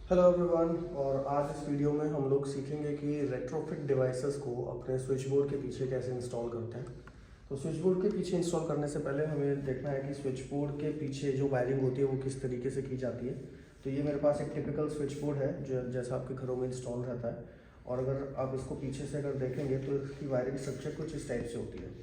Hello everyone. और आज इस वीडियो में हम लोग सीखेंगे कि रेट्रोफिट डिवाइसेस को अपने स्विच बोर्ड के पीछे कैसे इंस्टॉल करते हैं। तो स्विच बोर्ड के पीछे इंस्टॉल करने से पहले हमें देखना है कि स्विच बोर्ड के पीछे जो वायरिंग होती है वो किस तरीके से की जाती है। तो ये मेरे पास एक टिपिकल स्विच बोर्ड है जो जैसा आपके घरों में इंस्टॉल रहता है। और अगर आप इसको पीछे से अगर देखेंगे तो इसकी वायरिंग स्ट्रक्चर कुछ इस टाइप से होती है।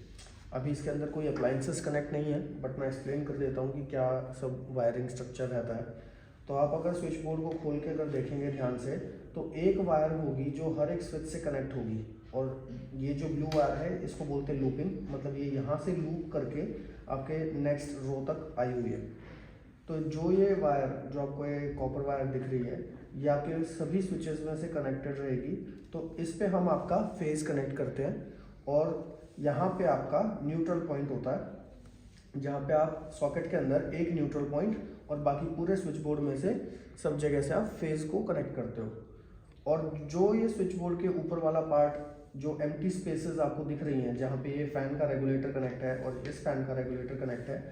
अभी इसके अंदर कोई अप्लाइंसेस कनेक्ट नहीं है, बट मैं एक्सप्लेन कर देता हूँ कि क्या सब वायरिंग स्ट्रक्चर रहता है। तो आप अगर स्विच बोर्ड को खोल के अगर देखेंगे ध्यान से तो एक वायर होगी जो हर एक स्विच से कनेक्ट होगी। और ये जो ब्लू वायर है इसको बोलते हैं लूपिंग, मतलब ये यहाँ से लूप करके आपके नेक्स्ट रो तक आई हुई है। तो जो ये वायर जो आपको ये कॉपर वायर दिख रही है ये आपके सभी स्विचेस में से कनेक्टेड रहेगी। तो इस पे हम आपका फेज कनेक्ट करते हैं और यहाँ पे आपका न्यूट्रल पॉइंट होता है जहाँ पे आप सॉकेट के अंदर एक न्यूट्रल पॉइंट और बाकी पूरे स्विच बोर्ड में से सब जगह से आप फेज को कनेक्ट करते हो। और जो ये स्विच बोर्ड के ऊपर वाला पार्ट जो एम्प्टी स्पेसेस आपको दिख रही हैं जहाँ पे ये फैन का रेगुलेटर कनेक्ट है और इस फैन का रेगुलेटर कनेक्ट है,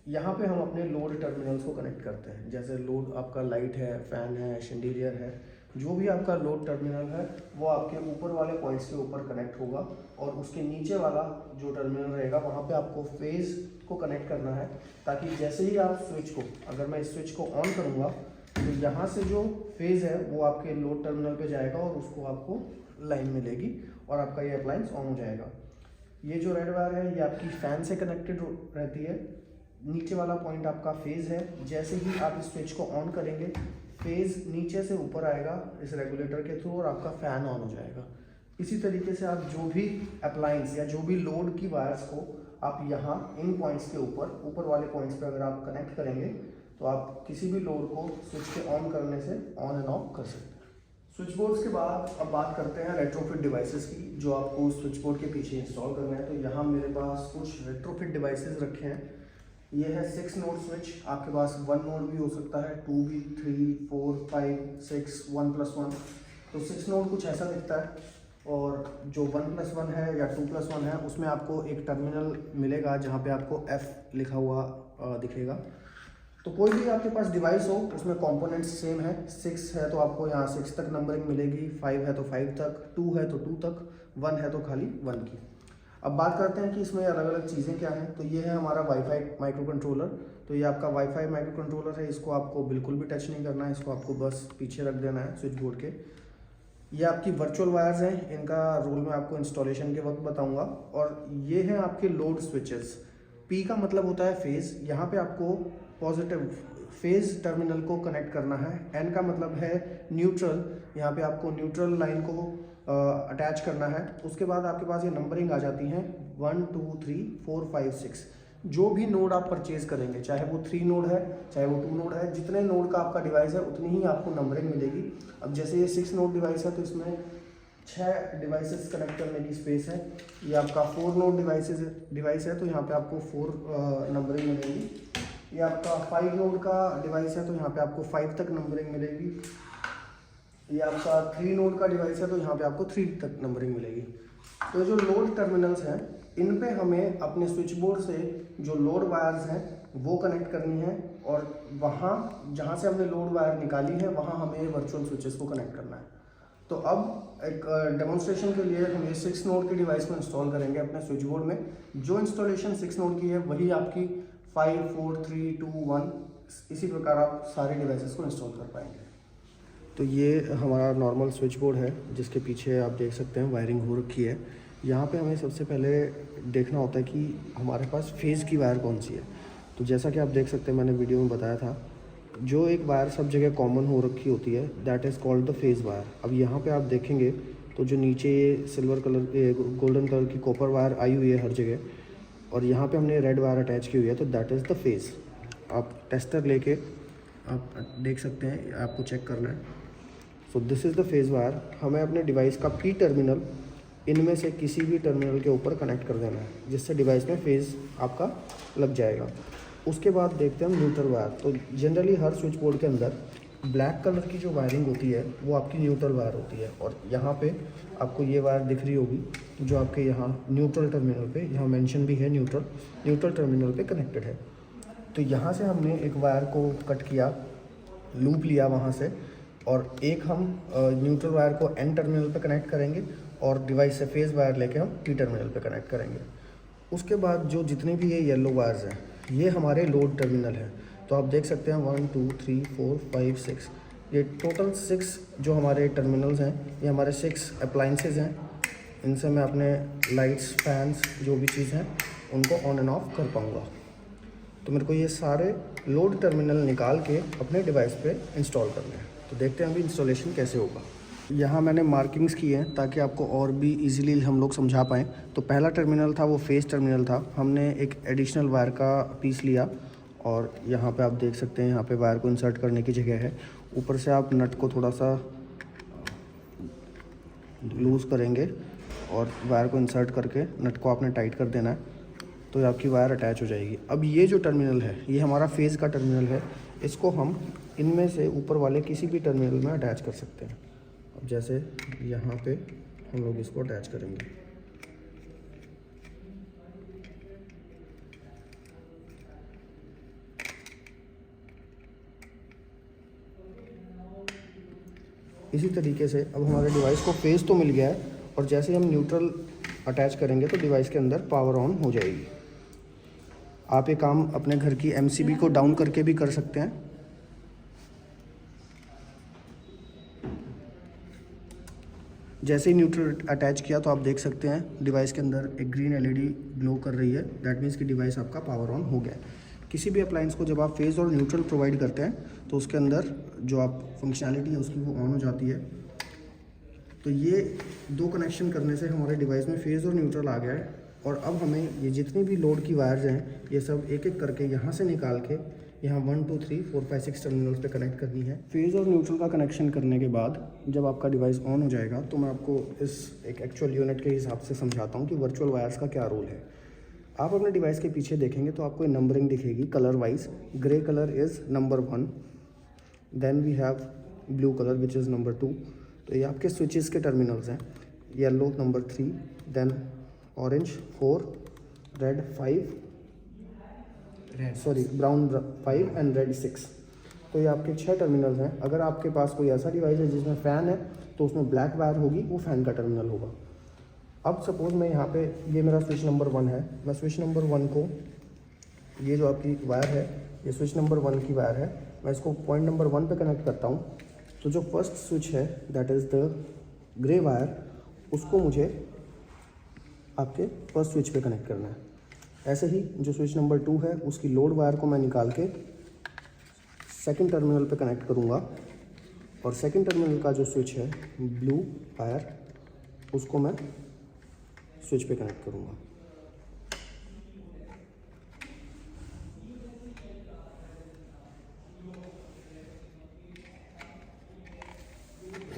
यहाँ पे हम अपने लोड टर्मिनल्स को कनेक्ट करते हैं। जैसे लोड आपका लाइट है, फैन है, शैंडिलियर है, जो भी आपका लोड टर्मिनल है वो आपके ऊपर वाले पॉइंट्स के ऊपर कनेक्ट होगा। और उसके नीचे वाला जो टर्मिनल रहेगा वहाँ पे आपको फेज को कनेक्ट करना है, ताकि जैसे ही आप स्विच को, अगर मैं इस स्विच को ऑन करूँगा तो यहाँ से जो फेज है वो आपके लोड टर्मिनल पे जाएगा और उसको आपको लाइन मिलेगी और आपका ये अप्लायंस ऑन हो जाएगा। ये जो रेड वायर है ये आपकी फैन से कनेक्टेड रहती है। नीचे वाला पॉइंट आपका फेज है। जैसे ही आप इस स्विच को ऑन करेंगे फेज नीचे से ऊपर आएगा इस रेगुलेटर के थ्रू और आपका फैन ऑन हो जाएगा। इसी तरीके से आप जो भी अप्लायंस या जो भी लोड की वायर्स को आप यहाँ इन पॉइंट्स के ऊपर वाले पॉइंट्स पे अगर आप कनेक्ट करेंगे तो आप किसी भी लोड को स्विच के ऑन करने से ऑन एंड ऑफ कर सकते हैं। स्विच बोर्ड्स के बाद अब बात करते हैं रेट्रोफिट डिवाइसेस की जो आपको स्विच बोर्ड के पीछे इंस्टॉल करना है। तो यहाँ मेरे पास कुछ रेट्रोफिट डिवाइसेस रखे हैं। ये है 6 नोड स्विच। आपके पास 1 नोड भी हो सकता है, 2 भी, 3, 4, 5, 6, 1+1। तो 6 नोड कुछ ऐसा दिखता है। और जो 1+1 है या 2+1 है उसमें आपको एक टर्मिनल मिलेगा जहाँ पे आपको F लिखा हुआ दिखेगा। तो कोई भी आपके पास डिवाइस हो उसमें कंपोनेंट्स सेम है। 6 है तो आपको यहाँ 6 तक नंबरिंग मिलेगी, 5 है तो 5 तक, 2 है तो 2 तक, 1 है तो खाली 1 की। अब बात करते हैं कि इसमें अलग अलग चीज़ें क्या हैं। तो ये है हमारा वाईफाई माइक्रो कंट्रोलर। तो ये आपका वाईफाई माइक्रो कंट्रोलर है, इसको आपको बिल्कुल भी टच नहीं करना है, इसको आपको बस पीछे रख देना है स्विच बोर्ड के। ये आपकी वर्चुअल वायर्स हैं, इनका रोल मैं आपको इंस्टॉलेशन के वक्त बताऊंगा। और ये हैं आपके लोड स्विचेस। पी का मतलब होता है फेज, यहाँ पे आपको पॉजिटिव फेज टर्मिनल को कनेक्ट करना है। एन का मतलब है न्यूट्रल, यहाँ पे आपको न्यूट्रल लाइन को अटैच करना है। उसके बाद आपके पास ये नंबरिंग आ जाती हैं 1, 2, 3, 4, 5, 6। जो भी नोड आप परचेज करेंगे, चाहे वो 3 नोड है चाहे वो 2 नोड है, जितने नोड का आपका डिवाइस है उतनी ही आपको नंबरिंग मिलेगी। अब जैसे ये 6 नोड डिवाइस है तो इसमें 6 डिवाइसेस कनेक्ट करने की स्पेस है। ये आपका 4 नोड डिवाइस है तो यहाँ पे आपको 4 नंबरिंग मिलेगी। ये आपका 5 नोड का डिवाइस है तो यहाँ पे आपको 5 तक नंबरिंग मिलेगी। ये आपका 3 नोड का डिवाइस है तो यहाँ पे आपको 3 तक नंबरिंग मिलेगी। तो जो लोड टर्मिनल्स हैं इन पे हमें अपने स्विच बोर्ड से जो लोड वायर्स हैं वो कनेक्ट करनी है और वहाँ जहाँ से हमने लोड वायर निकाली है वहाँ हमें वर्चुअल स्विचेस को कनेक्ट करना है। तो अब एक डेमोन्स्ट्रेशन के लिए हम ये 6 नोड के डिवाइस को इंस्टॉल करेंगे अपने स्विच बोर्ड में। जो इंस्टॉलेशन 6 नोड की है वही आपकी 5, 4, 3, 2, 1 इसी प्रकार आप सारे डिवाइसेस को इंस्टॉल कर पाएंगे। तो ये हमारा नॉर्मल स्विच बोर्ड है जिसके पीछे आप देख सकते हैं वायरिंग हो रखी है। यहाँ पे हमें सबसे पहले देखना होता है कि हमारे पास फेज़ की वायर कौन सी है। तो जैसा कि आप देख सकते हैं मैंने वीडियो में बताया था, जो एक वायर सब जगह कॉमन हो रखी होती है that is called the phase wire. अब यहाँ पे आप देखेंगे तो जो नीचे ये सिल्वर कलर के गोल्डन कलर की कॉपर वायर आई हुई है हर जगह और यहाँ पे हमने रेड वायर अटैच की हुई है, तो दैट इज़ द फेज़। आप टेस्टर लेके आप देख सकते हैं, आपको चेक करना है। So this is the phase wire. हमें अपने डिवाइस का पी टर्मिनल इनमें से किसी भी टर्मिनल के ऊपर कनेक्ट कर देना है जिससे डिवाइस में फेज़ आपका लग जाएगा। उसके बाद देखते हैं हम न्यूट्रल वायर। तो जनरली हर स्विच बोर्ड के अंदर ब्लैक कलर की जो वायरिंग होती है वो आपकी न्यूट्रल वायर होती है। और यहाँ पे आपको ये वायर दिख रही होगी जो आपके यहाँ न्यूट्रल टर्मिनल पे, यहाँ मेंशन भी है न्यूट्रल टर्मिनल पे कनेक्टेड है। तो यहाँ से हमने एक वायर को कट किया, लूप लिया वहाँ से और एक हम न्यूट्रल वायर को एन टर्मिनल पे कनेक्ट करेंगे और डिवाइस से फेज़ वायर लेके हम टी टर्मिनल पे कनेक्ट करेंगे। उसके बाद जो जितने भी ये येलो वायर्स हैं ये हमारे लोड टर्मिनल हैं। तो आप देख सकते हैं 1 2 3 4 5 6, ये टोटल 6 जो हमारे टर्मिनल्स हैं ये हमारे 6 अप्लाइंसेज हैं। इनसे मैं अपने लाइट्स, फैंस, जो भी चीज़ हैं उनको ऑन एंड ऑफ कर पाऊँगा। तो मेरे को ये सारे लोड टर्मिनल निकाल के अपने डिवाइस पे इंस्टॉल करने हैं। तो देखते हैं अभी इंस्टॉलेशन कैसे होगा। यहाँ मैंने मार्किंग्स की हैं ताकि आपको और भी इजीली हम लोग समझा पाएँ। तो पहला टर्मिनल था वो फेस टर्मिनल था। हमने एक एडिशनल वायर का पीस लिया और यहाँ पे आप देख सकते हैं यहाँ पे वायर को इंसर्ट करने की जगह है। ऊपर से आप नट को थोड़ा सा लूज़ करेंगे और वायर को इंसर्ट करके नट को आपने टाइट कर देना है, तो आपकी वायर अटैच हो जाएगी। अब ये जो टर्मिनल है ये हमारा फेज़ का टर्मिनल है। इसको हम इनमें से ऊपर वाले किसी भी टर्मिनल में अटैच कर सकते हैं। अब जैसे यहाँ पे हम लोग इसको अटैच करेंगे। इसी तरीके से अब हमारे डिवाइस को फेज़ तो मिल गया है और जैसे हम न्यूट्रल अटैच करेंगे तो डिवाइस के अंदर पावर ऑन हो जाएगी। आप ये काम अपने घर की एमसीबी को डाउन करके भी कर सकते हैं। जैसे ही न्यूट्रल अटैच किया तो आप देख सकते हैं डिवाइस के अंदर एक ग्रीन एलईडी ग्लो कर रही है। दैट मीन्स कि डिवाइस आपका पावर ऑन हो गया है। किसी भी अप्लायंस को जब आप फेज़ और न्यूट्रल प्रोवाइड करते हैं तो उसके अंदर जो आप फंक्शनैलिटी है उसकी वो ऑन हो जाती है। तो ये 2 कनेक्शन करने से हमारे डिवाइस में फेज़ और न्यूट्रल आ गया है। और अब हमें ये जितनी भी लोड की वायर्स हैं ये सब एक एक करके यहाँ से निकाल के यहाँ 1 2 3 4 5 6 टर्मिनल्स पे कनेक्ट करनी है। फेज़ और न्यूट्रल का कनेक्शन करने के बाद जब आपका डिवाइस ऑन हो जाएगा तो मैं आपको इस एक एक्चुअल यूनिट के हिसाब से समझाता हूँ कि वर्चुअल वायर्स का क्या रोल है। आप अपने डिवाइस के पीछे देखेंगे तो आपको नंबरिंग दिखेगी colour wise. Grey colour is number 1, then we have blue colour which is number 2। तो ये आपके स्विचेस के टर्मिनल्स हैं। Yellow number 3, then orange 4, red 5, brown 5 and red 6। तो ये आपके 6 टर्मिनल्स हैं। अगर आपके पास कोई ऐसा डिवाइस है जिसमें फ़ैन है तो उसमें ब्लैक वायर होगी, वो फ़ैन का टर्मिनल होगा। अब सपोज़ मैं यहाँ पे ये मेरा स्विच नंबर 1 है, मैं स्विच नंबर 1 को, ये जो आपकी वायर है ये स्विच नंबर 1 की वायर है, मैं इसको पॉइंट नंबर 1 पे कनेक्ट करता हूँ। तो जो फर्स्ट स्विच है that is the grey wire, उसको मुझे आपके फर्स्ट स्विच पे कनेक्ट करना है। ऐसे ही जो स्विच नंबर 2 है उसकी लोड वायर को मैं निकाल के सेकंड टर्मिनल पे कनेक्ट करूँगा और सेकंड टर्मिनल का जो स्विच है ब्लू वायर, उसको मैं स्विच पे कनेक्ट करूँगा।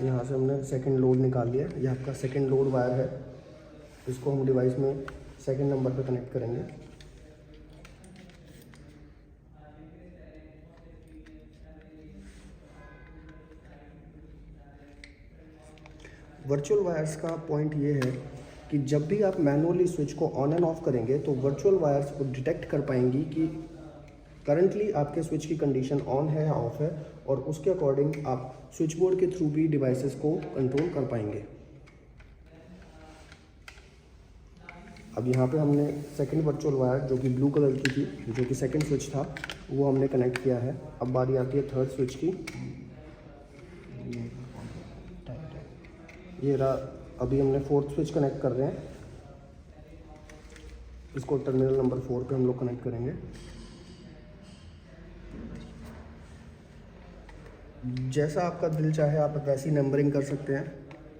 यहाँ से हमने सेकंड लोड निकाल लिया। ये आपका सेकंड लोड वायर है, इसको हम डिवाइस में सेकंड नंबर पे कनेक्ट करेंगे। वर्चुअल वायर्स का पॉइंट ये है कि जब भी आप मैनुअली स्विच को ऑन एंड ऑफ करेंगे तो वर्चुअल वायर्स को डिटेक्ट कर पाएंगी कि करंटली आपके स्विच की कंडीशन ऑन है या ऑफ है, और उसके अकॉर्डिंग आप स्विच बोर्ड के थ्रू भी डिवाइसेस को कंट्रोल कर पाएंगे। अब यहाँ पे हमने सेकंड वर्चुअल वायर जो कि ब्लू कलर की थी, जो कि सेकंड स्विच था, वो हमने कनेक्ट किया है। अब बारी आती है थर्ड स्विच की। ये रहा, अभी हमने फोर्थ स्विच कनेक्ट कर रहे हैं, इसको टर्मिनल नंबर 4 पे हम लोग कनेक्ट करेंगे। जैसा आपका दिल चाहे आप वैसी नंबरिंग कर सकते हैं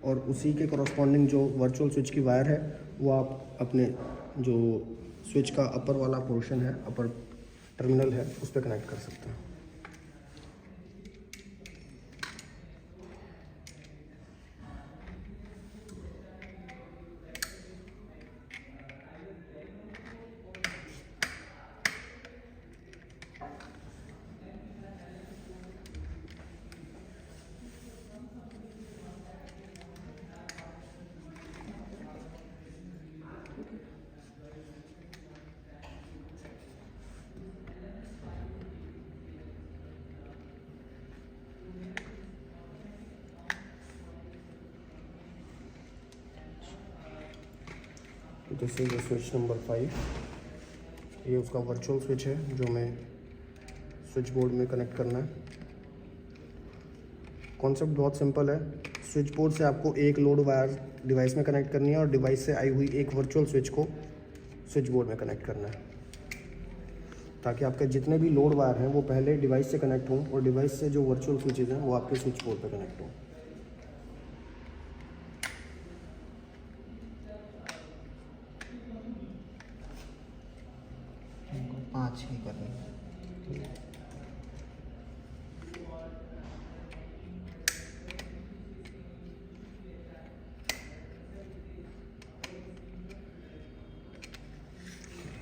और उसी के कॉरस्पॉन्डिंग जो वर्चुअल स्विच की वायर है वो आप अपने जो स्विच का अपर वाला पोर्शन है, अपर टर्मिनल है, उस पर कनेक्ट कर सकते हैं। This is switch number 5। ये उसका वर्चुअल स्विच है जो हमें स्विच बोर्ड में कनेक्ट करना है। कॉन्सेप्ट बहुत सिंपल है। स्विच बोर्ड से आपको एक लोड वायर डिवाइस में कनेक्ट करनी है और डिवाइस से आई हुई एक वर्चुअल स्विच को स्विच बोर्ड में कनेक्ट करना है, ताकि आपके जितने भी लोड वायर हैं वो पहले डिवाइस से कनेक्ट हों और डिवाइस से जो वर्चुअल स्विचेज हैं वो आपके स्विच बोर्ड पे कनेक्ट हों। पाँच ही करनी है।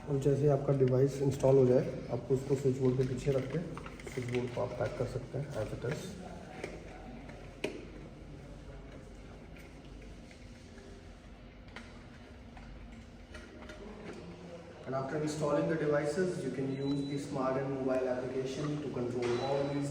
और जैसे आपका डिवाइस इंस्टॉल हो जाए आपको उसको स्विच बोर्ड के पीछे रख के स्विच बोर्ड को आप पैक कर सकते हैं as it is. And after installing the devices, you can use the smart and mobile application to control all these